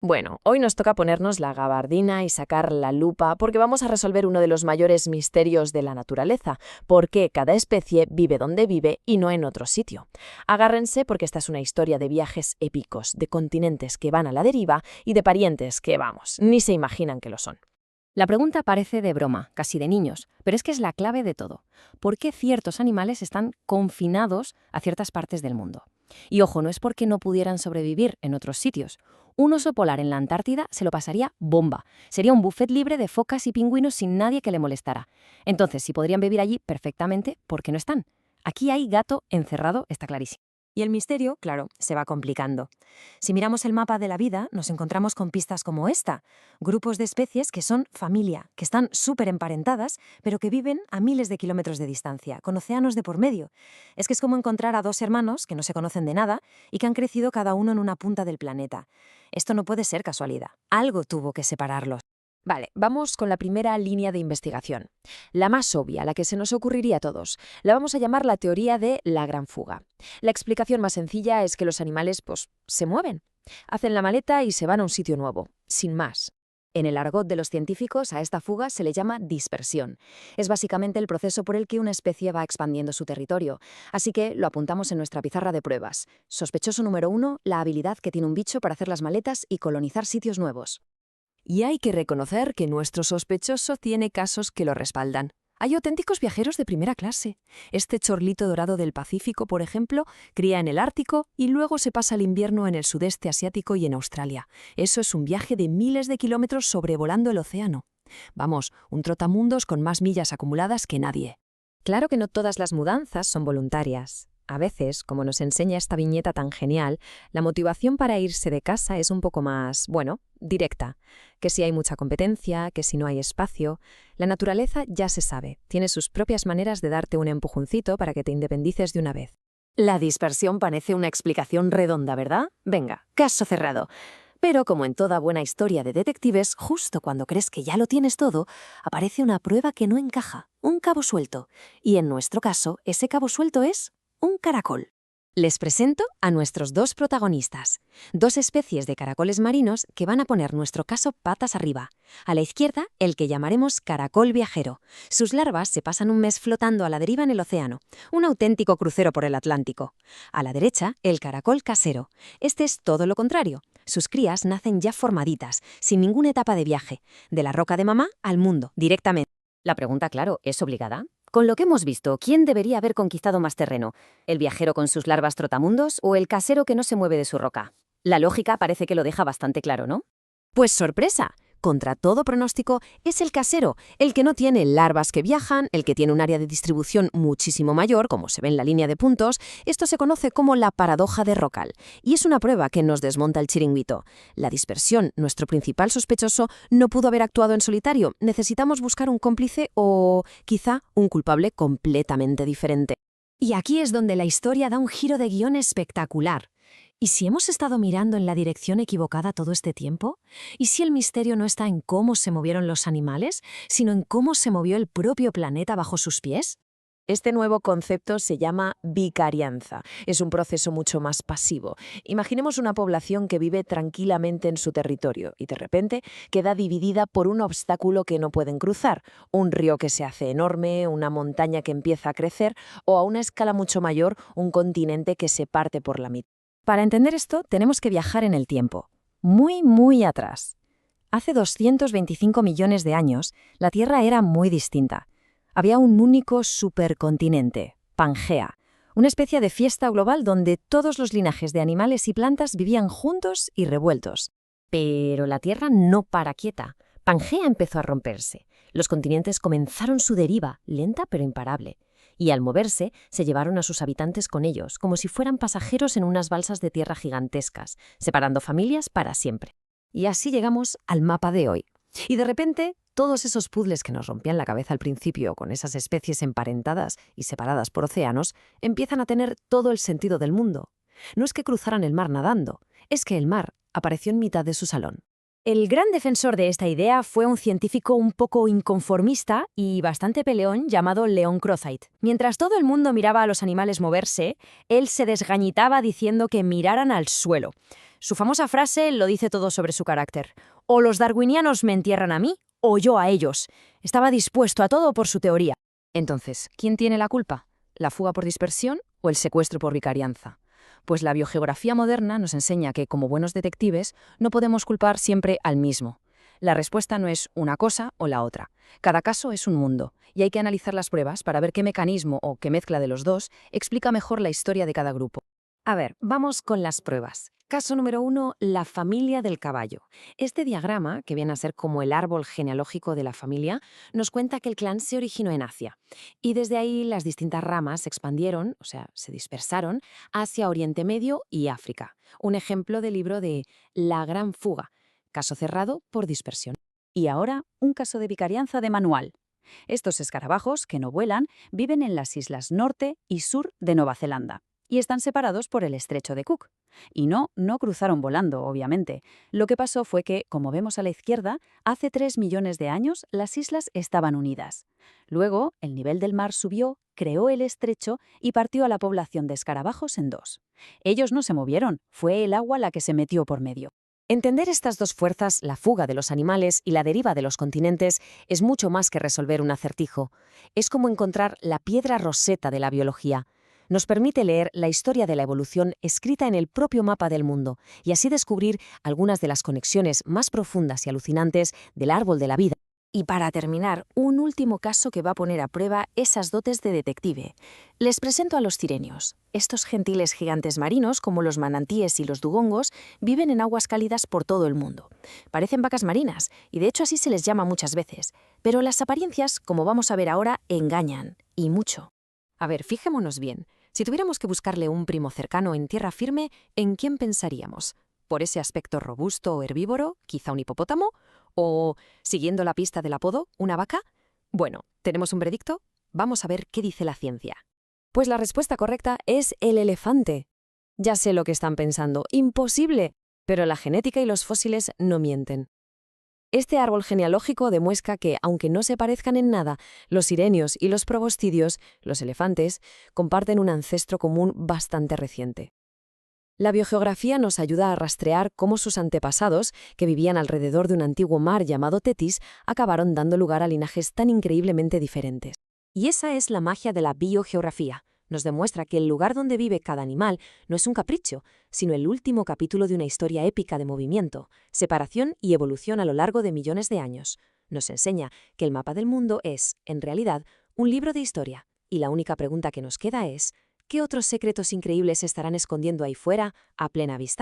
Bueno, hoy nos toca ponernos la gabardina y sacar la lupa porque vamos a resolver uno de los mayores misterios de la naturaleza, por qué cada especie vive donde vive y no en otro sitio. Agárrense porque esta es una historia de viajes épicos, de continentes que van a la deriva y de parientes que, vamos, ni se imaginan que lo son. La pregunta parece de broma, casi de niños, pero es que es la clave de todo. ¿Por qué ciertos animales están confinados a ciertas partes del mundo? Y ojo, no es porque no pudieran sobrevivir en otros sitios. Un oso polar en la Antártida se lo pasaría bomba. Sería un buffet libre de focas y pingüinos sin nadie que le molestara. Entonces, si podrían vivir allí perfectamente, ¿por qué no están? Aquí hay gato encerrado, está clarísimo. Y el misterio, claro, se va complicando. Si miramos el mapa de la vida, nos encontramos con pistas como esta. Grupos de especies que son familia, que están súper emparentadas, pero que viven a miles de kilómetros de distancia, con océanos de por medio. Es que es como encontrar a dos hermanos que no se conocen de nada y que han crecido cada uno en una punta del planeta. Esto no puede ser casualidad. Algo tuvo que separarlos. Vale, vamos con la primera línea de investigación. La más obvia, la que se nos ocurriría a todos. La vamos a llamar la teoría de la gran fuga. La explicación más sencilla es que los animales, se mueven. Hacen la maleta y se van a un sitio nuevo, sin más. En el argot de los científicos, a esta fuga se le llama dispersión. Es básicamente el proceso por el que una especie va expandiendo su territorio. Así que lo apuntamos en nuestra pizarra de pruebas. Sospechoso número 1, la habilidad que tiene un bicho para hacer las maletas y colonizar sitios nuevos. Y hay que reconocer que nuestro sospechoso tiene casos que lo respaldan. Hay auténticos viajeros de primera clase. Este chorlito dorado del Pacífico, por ejemplo, cría en el Ártico y luego se pasa el invierno en el sudeste asiático y en Australia. Eso es un viaje de miles de kilómetros sobrevolando el océano. Vamos, un trotamundos con más millas acumuladas que nadie. Claro que no todas las mudanzas son voluntarias. A veces, como nos enseña esta viñeta tan genial, la motivación para irse de casa es un poco más, directa. Que si hay mucha competencia, que si no hay espacio. La naturaleza ya se sabe, tiene sus propias maneras de darte un empujoncito para que te independices de una vez. La dispersión parece una explicación redonda, ¿verdad? Venga, caso cerrado. Pero como en toda buena historia de detectives, justo cuando crees que ya lo tienes todo, aparece una prueba que no encaja, un cabo suelto. Y en nuestro caso, ese cabo suelto es un caracol. Les presento a nuestros dos protagonistas, dos especies de caracoles marinos que van a poner nuestro caso patas arriba. A la izquierda, el que llamaremos caracol viajero. Sus larvas se pasan un mes flotando a la deriva en el océano, un auténtico crucero por el Atlántico. A la derecha, el caracol casero. Este es todo lo contrario. Sus crías nacen ya formaditas, sin ninguna etapa de viaje, de la roca de mamá al mundo, directamente. La pregunta, claro, ¿es obligada? Con lo que hemos visto, ¿quién debería haber conquistado más terreno? ¿El viajero con sus larvas trotamundos o el casero que no se mueve de su roca? La lógica parece que lo deja bastante claro, ¿no? Pues sorpresa. Contra todo pronóstico, es el casero, el que no tiene larvas que viajan, el que tiene un área de distribución muchísimo mayor, como se ve en la línea de puntos. Esto se conoce como la paradoja de Rockall, y es una prueba que nos desmonta el chiringuito. La dispersión, nuestro principal sospechoso, no pudo haber actuado en solitario. Necesitamos buscar un cómplice o, quizá, un culpable completamente diferente. Y aquí es donde la historia da un giro de guión espectacular. ¿Y si hemos estado mirando en la dirección equivocada todo este tiempo? ¿Y si el misterio no está en cómo se movieron los animales, sino en cómo se movió el propio planeta bajo sus pies? Este nuevo concepto se llama vicarianza. Es un proceso mucho más pasivo. Imaginemos una población que vive tranquilamente en su territorio y de repente queda dividida por un obstáculo que no pueden cruzar, un río que se hace enorme, una montaña que empieza a crecer o a una escala mucho mayor, un continente que se parte por la mitad. Para entender esto, tenemos que viajar en el tiempo, muy, muy atrás. Hace 225 millones de años, la Tierra era muy distinta. Había un único supercontinente, Pangea, una especie de fiesta global donde todos los linajes de animales y plantas vivían juntos y revueltos. Pero la Tierra no para quieta. Pangea empezó a romperse. Los continentes comenzaron su deriva, lenta pero imparable. Y al moverse, se llevaron a sus habitantes con ellos, como si fueran pasajeros en unas balsas de tierra gigantescas, separando familias para siempre. Y así llegamos al mapa de hoy. Y de repente, todos esos puzzles que nos rompían la cabeza al principio con esas especies emparentadas y separadas por océanos, empiezan a tener todo el sentido del mundo. No es que cruzaran el mar nadando, es que el mar apareció en mitad de su salón. El gran defensor de esta idea fue un científico un poco inconformista y bastante peleón llamado Leon Crozait. Mientras todo el mundo miraba a los animales moverse, él se desgañitaba diciendo que miraran al suelo. Su famosa frase lo dice todo sobre su carácter. O los darwinianos me entierran a mí, o yo a ellos. Estaba dispuesto a todo por su teoría. Entonces, ¿quién tiene la culpa? ¿La fuga por dispersión o el secuestro por vicarianza? Pues la biogeografía moderna nos enseña que, como buenos detectives, no podemos culpar siempre al mismo. La respuesta no es una cosa o la otra. Cada caso es un mundo, y hay que analizar las pruebas para ver qué mecanismo o qué mezcla de los dos explica mejor la historia de cada grupo. A ver, vamos con las pruebas. Caso número 1, la familia del caballo. Este diagrama, que viene a ser como el árbol genealógico de la familia, nos cuenta que el clan se originó en Asia. Y desde ahí las distintas ramas se expandieron, o sea, se dispersaron, hacia Oriente Medio y África. Un ejemplo del libro de La Gran Fuga. Caso cerrado por dispersión. Y ahora, un caso de vicarianza de manual. Estos escarabajos, que no vuelan, viven en las islas norte y sur de Nueva Zelanda y están separados por el estrecho de Cook. Y no cruzaron volando, obviamente. Lo que pasó fue que, como vemos a la izquierda, hace 3 millones de años las islas estaban unidas. Luego, el nivel del mar subió, creó el estrecho y partió a la población de escarabajos en dos. Ellos no se movieron, fue el agua la que se metió por medio. Entender estas dos fuerzas, la fuga de los animales y la deriva de los continentes, es mucho más que resolver un acertijo. Es como encontrar la piedra roseta de la biología. Nos permite leer la historia de la evolución escrita en el propio mapa del mundo y así descubrir algunas de las conexiones más profundas y alucinantes del árbol de la vida. Y para terminar, un último caso que va a poner a prueba esas dotes de detective. Les presento a los sirenios. Estos gentiles gigantes marinos, como los manantíes y los dugongos, viven en aguas cálidas por todo el mundo. Parecen vacas marinas, y de hecho así se les llama muchas veces. Pero las apariencias, como vamos a ver ahora, engañan, y mucho. A ver, fijémonos bien. Si tuviéramos que buscarle un primo cercano en tierra firme, ¿en quién pensaríamos? ¿Por ese aspecto robusto o herbívoro, quizá un hipopótamo? ¿O, siguiendo la pista del apodo, una vaca? Bueno, ¿tenemos un veredicto? Vamos a ver qué dice la ciencia. Pues la respuesta correcta es el elefante. Ya sé lo que están pensando, ¡imposible! Pero la genética y los fósiles no mienten. Este árbol genealógico demuestra que, aunque no se parezcan en nada, los sirenios y los proboscidios, los elefantes, comparten un ancestro común bastante reciente. La biogeografía nos ayuda a rastrear cómo sus antepasados, que vivían alrededor de un antiguo mar llamado Tetis, acabaron dando lugar a linajes tan increíblemente diferentes. Y esa es la magia de la biogeografía. Nos demuestra que el lugar donde vive cada animal no es un capricho, sino el último capítulo de una historia épica de movimiento, separación y evolución a lo largo de millones de años. Nos enseña que el mapa del mundo es, en realidad, un libro de historia, y la única pregunta que nos queda es, ¿qué otros secretos increíbles estarán escondiendo ahí fuera, a plena vista?